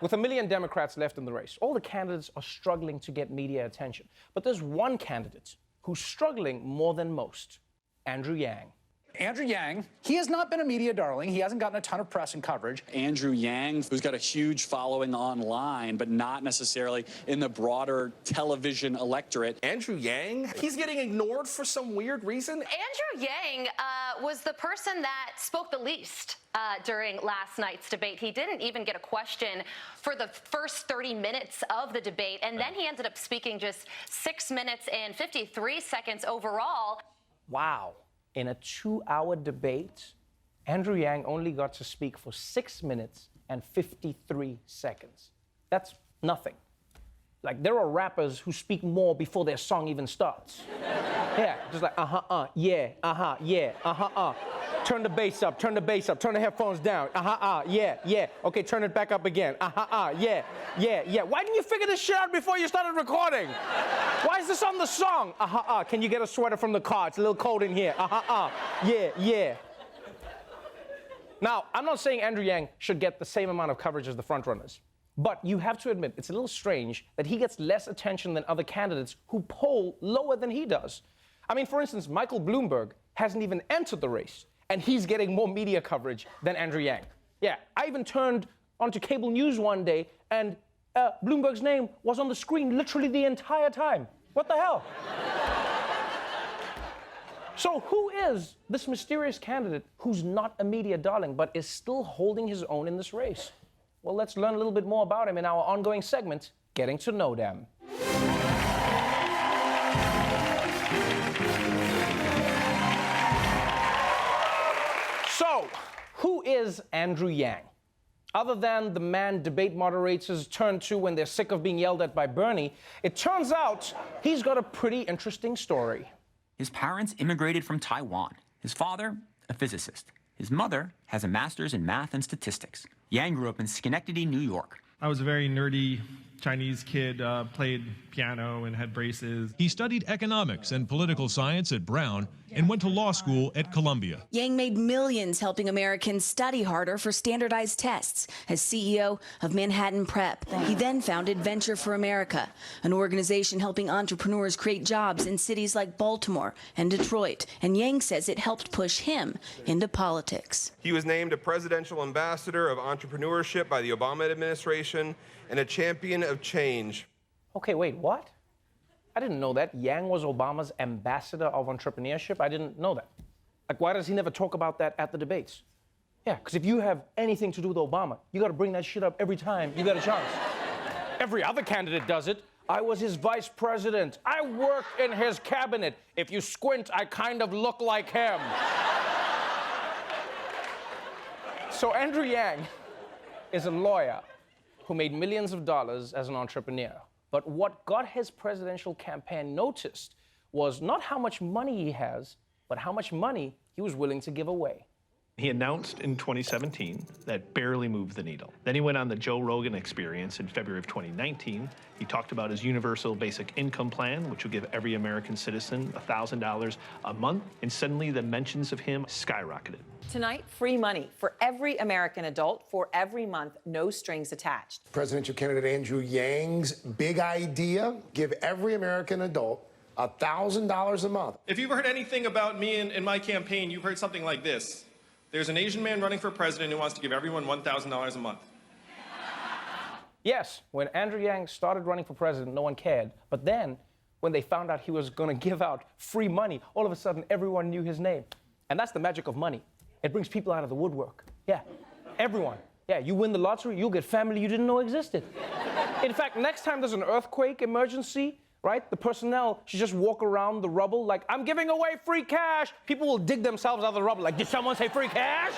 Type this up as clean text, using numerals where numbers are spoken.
With 1 million Democrats left in the race, all the candidates are struggling to get media attention. But there's one candidate who's struggling more than most, Andrew Yang. Andrew Yang, he has not been a media darling. He hasn't gotten a ton of press and coverage. Andrew Yang, who's got a huge following online, but not necessarily in the broader television electorate. Andrew Yang, he's getting ignored for some weird reason. Andrew Yang was the person that spoke the least during last night's debate. He didn't even get a question for the first 30 minutes of the debate, and then he ended up speaking just 6 minutes and 53 seconds overall. Wow. In a 2-hour debate, Andrew Yang only got to speak for 6 minutes and 53 seconds. That's nothing. Like, there are rappers who speak more before their song even starts. Yeah, just like, yeah, yeah, Turn the bass up, turn the bass up, turn the headphones down, yeah, yeah. Okay, turn it back up again, yeah, yeah, yeah. Why didn't you figure this shit out before you started recording? Why is this on the song? Can you get a sweater from the car? It's a little cold in here, yeah, yeah. Now, I'm not saying Andrew Yang should get the same amount of coverage as the frontrunners, but you have to admit it's a little strange that he gets less attention than other candidates who poll lower than he does. I mean, for instance, Michael Bloomberg hasn't even entered the race, and he's getting more media coverage than Andrew Yang. Yeah, I even turned onto cable news one day, and Bloomberg's name was on the screen literally the entire time. What the hell? So who is this mysterious candidate who's not a media darling, but is still holding his own in this race? Well, let's learn a little bit more about him in our ongoing segment, Getting to Know Them. So, who is Andrew Yang? Other than the man debate moderators turn to when they're sick of being yelled at by Bernie, it turns out he's got a pretty interesting story. His parents immigrated from Taiwan. His father, a physicist. His mother has a master's in math and statistics. Yang grew up in Schenectady, New York. I was a very nerdy Chinese kid, played piano and had braces. He studied economics and political science at Brown and went to law school at Columbia. Yang made millions helping Americans study harder for standardized tests as CEO of Manhattan Prep. He then founded Venture for America, an organization helping entrepreneurs create jobs in cities like Baltimore and Detroit. And Yang says it helped push him into politics. He was named a presidential ambassador of entrepreneurship by the Obama administration and a champion of change. Okay, wait, what? I didn't know that. Yang was Obama's ambassador of entrepreneurship? I didn't know that. Like, why does he never talk about that at the debates? Yeah, because if you have anything to do with Obama, you got to bring that shit up every time you get a chance. Every other candidate does it. I was his vice president. I worked in his cabinet. If you squint, I kind of look like him. So Andrew Yang is a lawyer who made millions of dollars as an entrepreneur. But what got his presidential campaign noticed was not how much money he has, but how much money he was willing to give away. He announced in 2017 that barely moved the needle. Then he went on the Joe Rogan Experience in February of 2019. He talked about his universal basic income plan, which will give every American citizen $1,000 a month. And suddenly the mentions of him skyrocketed. Tonight, free money for every American adult for every month, no strings attached. Presidential candidate Andrew Yang's big idea, give every American adult $1,000 a month. If you've heard anything about me and my campaign, you've heard something like this. There's an Asian man running for president who wants to give everyone $1,000 a month. Yes, when Andrew Yang started running for president, no one cared. But then, when they found out he was going to give out free money, all of a sudden everyone knew his name. And that's the magic of money. It brings people out of the woodwork. Yeah, everyone. Yeah, you win the lottery, you'll get family you didn't know existed. In fact, next time there's an earthquake emergency, right, the personnel should just walk around the rubble like, I'm giving away free cash. People will dig themselves out of the rubble like, did someone say free cash?